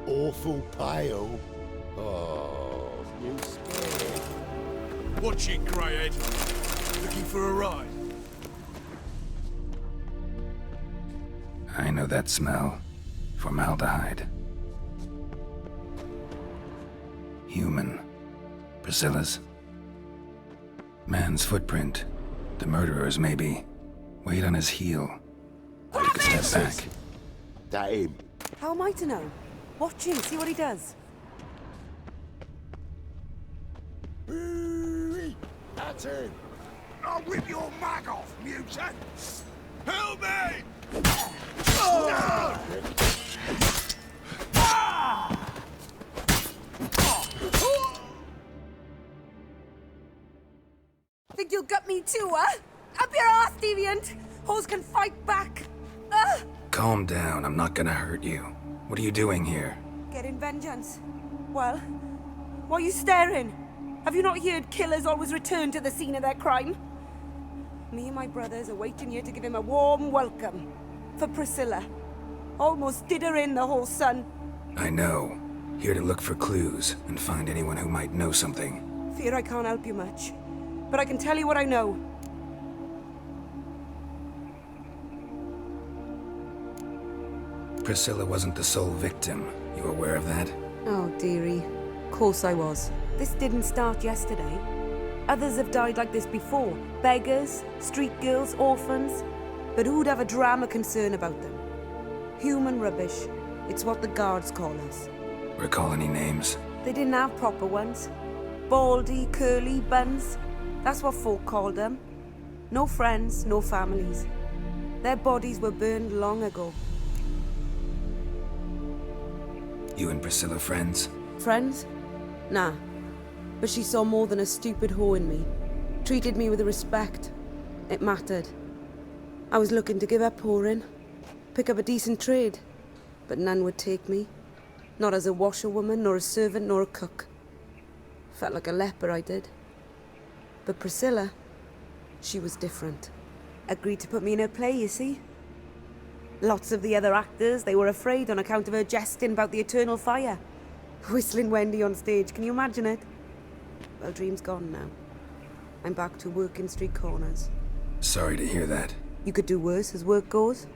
Awful pale. Oh, you scared? Watch it, Greyhead. Looking for a ride? I know that smell. Formaldehyde. Human. Priscilla's. Man's footprint. The murderer's, maybe. Weight on his heel. Take a step back. That him. How am I to know? Watch him, see what he does. That's him. I'll rip your mag off, mutant! Help me! Think you'll gut me too, huh? Up your ass, deviant! Hoes can fight back! Calm down, I'm not gonna hurt you. What are you doing here? Getting vengeance. Well, why are you staring? Have you not heard killers always return to the scene of their crime? Me and my brothers are waiting here to give him a warm welcome. For Priscilla. Almost did her in, the whole son. I know. Here to look for clues and find anyone who might know something. Fear I can't help you much. But I can tell you what I know. Priscilla wasn't the sole victim. You aware of that? Oh, dearie. Course I was. This didn't start yesterday. Others have died like this before. Beggars, street girls, orphans. But who'd have a drama concern about them? Human rubbish. It's what the guards call us. Recall any names? They didn't have proper ones. Baldy, curly, buns. That's what folk called them. No friends, no families. Their bodies were burned long ago. You and Priscilla friends? Friends? Nah. But she saw more than a stupid whore in me. Treated me with respect. It mattered. I was looking to give up whoring. Pick up a decent trade. But none would take me. Not as a washerwoman, nor a servant, nor a cook. Felt like a leper, I did. But Priscilla, she was different. Agreed to put me in her play, you see. Lots of the other actors, they were afraid on account of her jesting about the eternal fire. Whistling Wendy on stage, can you imagine it? Well, dream's gone now. I'm back to working street corners. Sorry to hear that. You could do worse as work goes.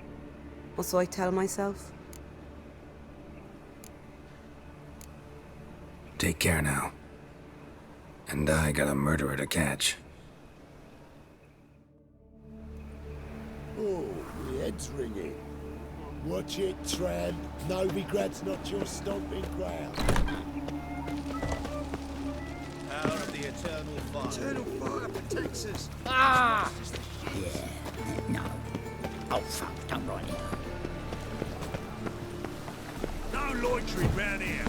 Or so I tell myself. Take care now. And I got a murderer to catch. Oh, the head's ringing. Watch it, Tran. Novigrad's not your stomping ground. Power of the eternal fire. Eternal fire protects us. Ah! Yeah, no. Oh, fuck, don't write it. No loitering round here.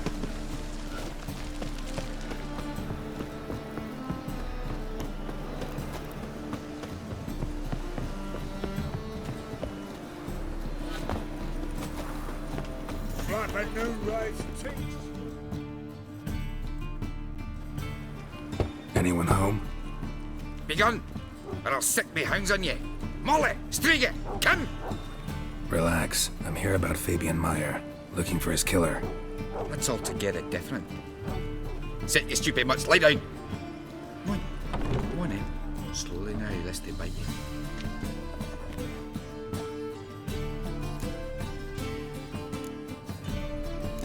Right, but no rise teeth. Anyone home? Begone, or I'll sick me hounds on ye. Molly, Striga, come! Relax. I'm here about Fabian Meyer, looking for his killer. That's altogether different. Sit, you stupid mutts, lie down. Come on in. Slowly now, lest they bite you.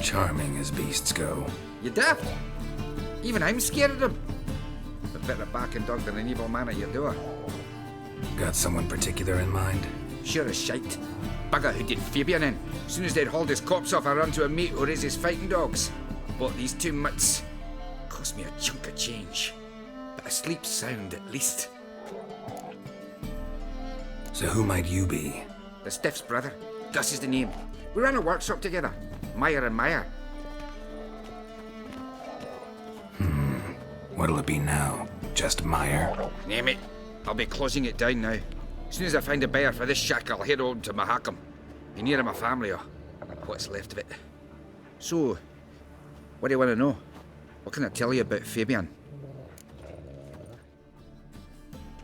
Charming as beasts go. You daft? Even I'm scared of them. A better barking dog than an evil man at your door. Got someone particular in mind? Sure as shite. Bugger who did Fabian in. As soon as they'd hauled his corpse off, I run to a mate who raises fighting dogs. Bought these two mutts. Cost me a chunk of change. But I sleep sound at least. So who might you be? The Stiff's brother. Gus is the name. We ran a workshop together. Meyer and Meyer. What'll it be now? Just Meyer? Name it. I'll be closing it down now. As soon as I find a buyer for this shack, I'll head on to Mahakam. Be near my family, or what's left of it. So, what do you want to know? What can I tell you about Fabian?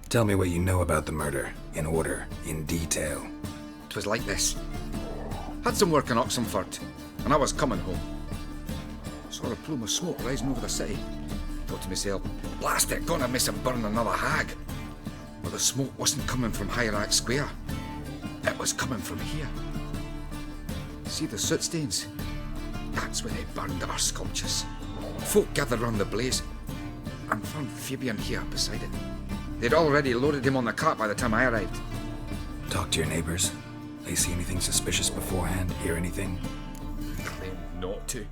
Tell me what you know about the murder, in order, in detail. 'Twas like this. Had some work in Oxenford, and I was coming home. Saw a plume of smoke rising over the city. Thought to myself, blast it, gonna miss and burn another hag. Well, the smoke wasn't coming from Hierarch Square. It was coming from here. See the soot stains? That's where they burned our sculptures. Folk gathered round the blaze and found Fabian here beside it. They'd already loaded him on the cart by the time I arrived. Talk to your neighbors. They see anything suspicious beforehand? Hear anything? Claimed not to.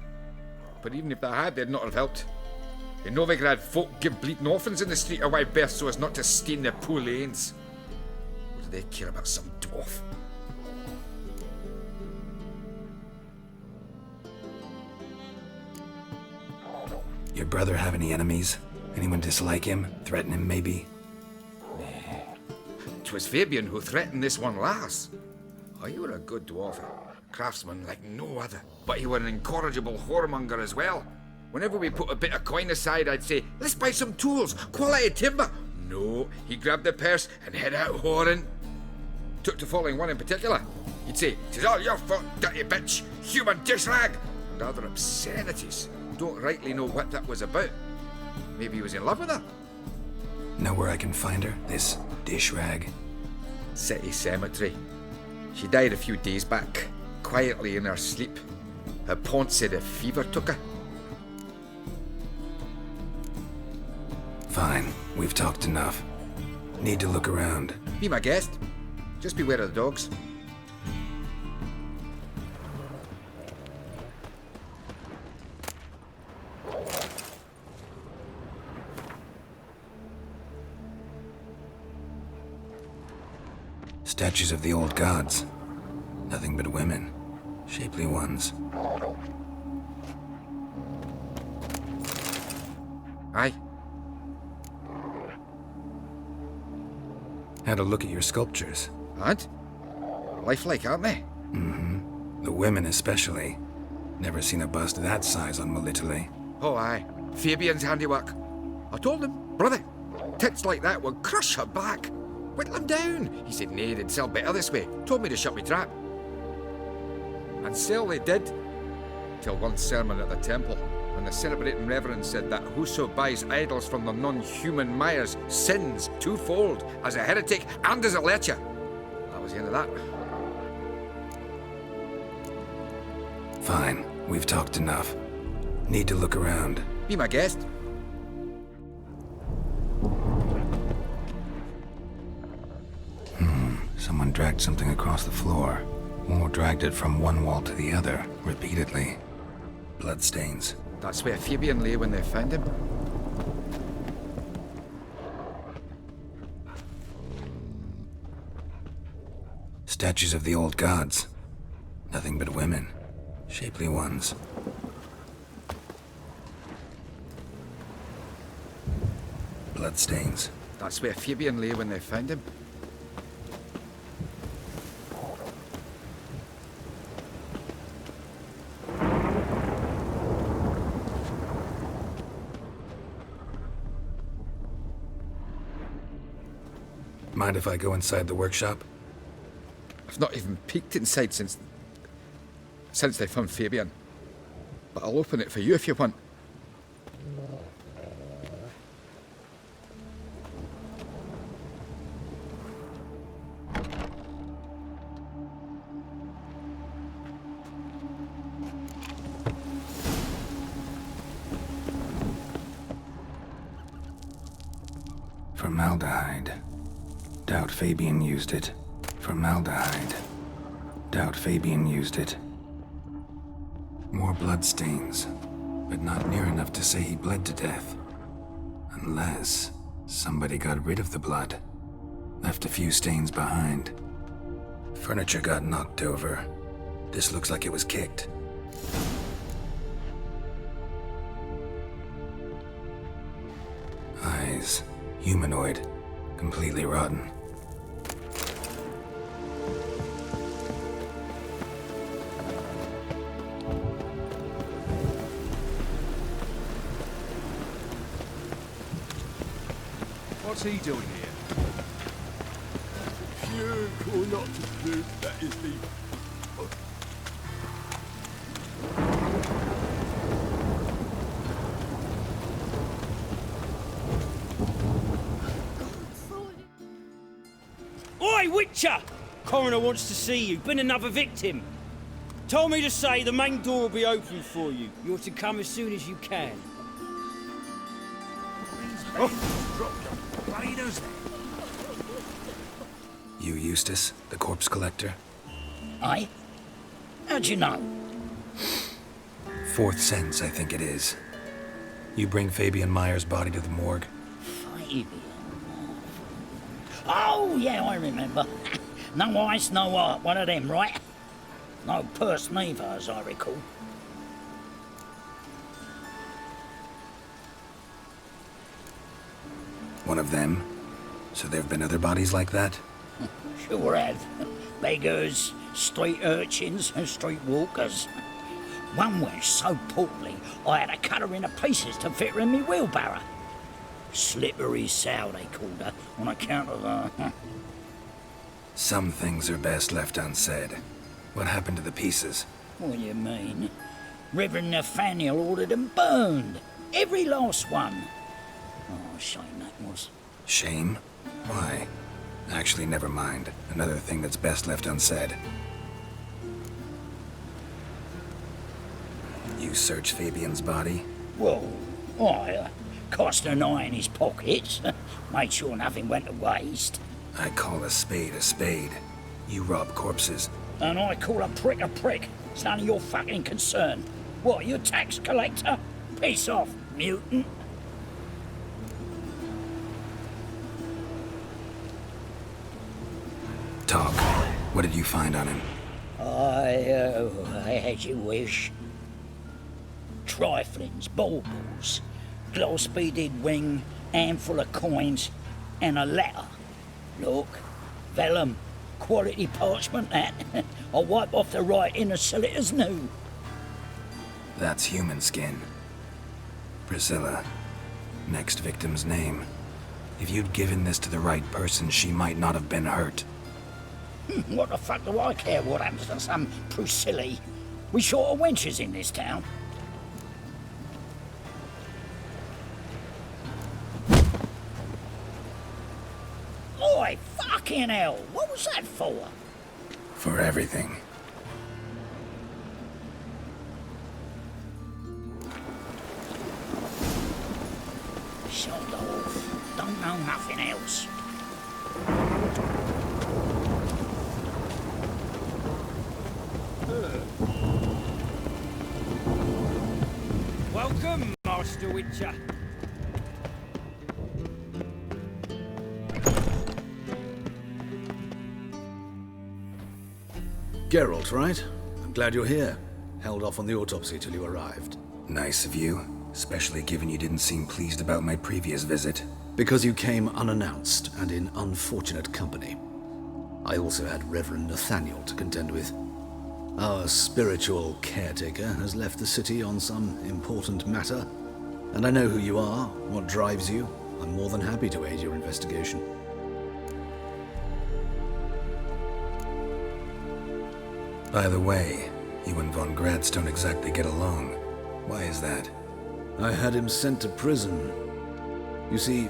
But even if they had, they'd not have helped. In Novigrad, folk give bleating orphans in the street a wide berth so as not to stain their poor lanes. What do they care about some dwarf? Your brother have any enemies? Anyone dislike him? Threaten him, maybe? 'Twas Fabian who threatened this one last. Oh, you were a good dwarf, a craftsman like no other. But you were an incorrigible whoremonger as well. Whenever we put a bit of coin aside, I'd say, let's buy some tools, quality timber. No, he grabbed the purse and head out whoring. Took to following one in particular. He'd say, 'tis all your fault, dirty bitch, human dish rag, and other obscenities. Don't rightly know what that was about. Maybe he was in love with her. Know where I can find her? This dish rag? City cemetery. She died a few days back, quietly in her sleep. Her pont said a fever took her. Fine, we've talked enough. Need to look around. Be my guest. Just beware of the dogs. Statues of the old gods. Nothing but women. Shapely ones. Aye. Had a look at your sculptures. And? Lifelike, aren't they? Mm-hmm. The women especially. Never seen a bust that size on Melitele. Oh, aye. Fabian's handiwork. I told him, brother, tits like that will crush her back. Whittle him down. He said nay, they'd sell better this way. Told me to shut me trap. And sell they did. Till one sermon at the temple, when the celebrating reverend said that whoso buys idols from the non-human Myers sins twofold, as a heretic and as a lecher. That was the end of that. Fine, we've talked enough. Need to look around. Be my guest. Someone dragged something across the floor, or dragged it from one wall to the other, repeatedly. Bloodstains. That's where Fabian lay when they found him. Statues of the old gods. Nothing but women. Shapely ones. Bloodstains. That's where Fabian lay when they found him. Mind if I go inside the workshop? I've not even peeked inside since they found Fabian. But I'll open it for you if you want. Formaldehyde. Doubt Fabian used it. Formaldehyde. Doubt Fabian used it. More bloodstains, but not near enough to say he bled to death. Unless somebody got rid of the blood. Left a few stains behind. Furniture got knocked over. This looks like it was kicked. Eyes. Humanoid. Completely rotten. What's he doing here? Puke or not to puke, that is the... Oi, Witcher! Coroner wants to see you. Been another victim. Told me to say the main door will be open for you. You're to come as soon as you can. You Eustace, the corpse collector? Aye? How'd you know? Fourth sense, I think it is. You bring Fabian Myers' body to the morgue? Fabian? Oh, yeah, I remember. No eyes, no heart, one of them, right? No purse neither, as I recall. One of them? So there have been other bodies like that? Sure have. Beggars, street urchins, and street walkers. One went so portly, I had to cut her into pieces to fit her in me wheelbarrow. Slippery sow, they called her, on account of her. Some things are best left unsaid. What happened to the pieces? What do you mean? Reverend Nathaniel ordered them burned. Every last one. Oh, shame that was. Shame? Why? Actually, never mind. Another thing that's best left unsaid. You searched Fabian's body? Well, I cast an eye in his pockets. Made sure nothing went to waste. I call a spade. You rob corpses. And I call a prick. It's none of your fucking concern. What, you tax collector? Piss off, mutant. Talk. What did you find on him? As you wish. Triflings, baubles, gloss-beaded ring, handful of coins, and a letter. Look, vellum, quality parchment that. I'll wipe off the writing and sell it as new. That's human skin. Priscilla. Next victim's name. If you'd given this to the right person, she might not have been hurt. What the fuck do I care what happens to some Priscilla? We short of wenches in this town. Oi, fucking hell! What was that for? For everything. Shot off. Don't know nothing else. Welcome, Master Witcher. Geralt, right? I'm glad you're here. Held off on the autopsy till you arrived. Nice of you, especially given you didn't seem pleased about my previous visit. Because you came unannounced and in unfortunate company. I also had Reverend Nathaniel to contend with. Our spiritual caretaker has left the city on some important matter, and I know who you are, what drives you. I'm more than happy to aid your investigation. By the way, you and von Gratz don't exactly get along. Why is that? I had him sent to prison. You see,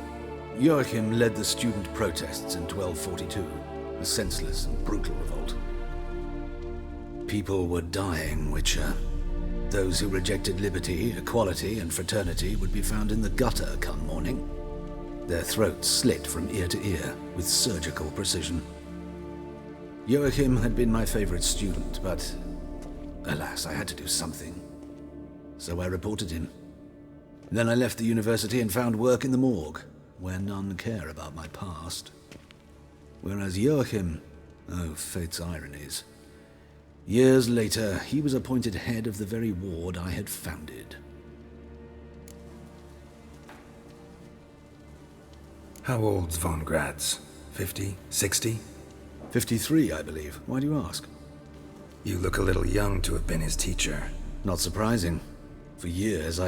Joachim led the student protests in 1242, a senseless and brutal revolt. People were dying, Witcher. Those who rejected liberty, equality, and fraternity would be found in the gutter come morning. Their throats slit from ear to ear with surgical precision. Joachim had been my favorite student, but alas, I had to do something. So I reported him. Then I left the university and found work in the morgue, where none care about my past. Whereas Joachim, oh, fate's ironies. Years later, he was appointed head of the very ward I had founded. How old's von Gratz? 50? 60? 53, I believe. Why do you ask? You look a little young to have been his teacher. Not surprising. For years, I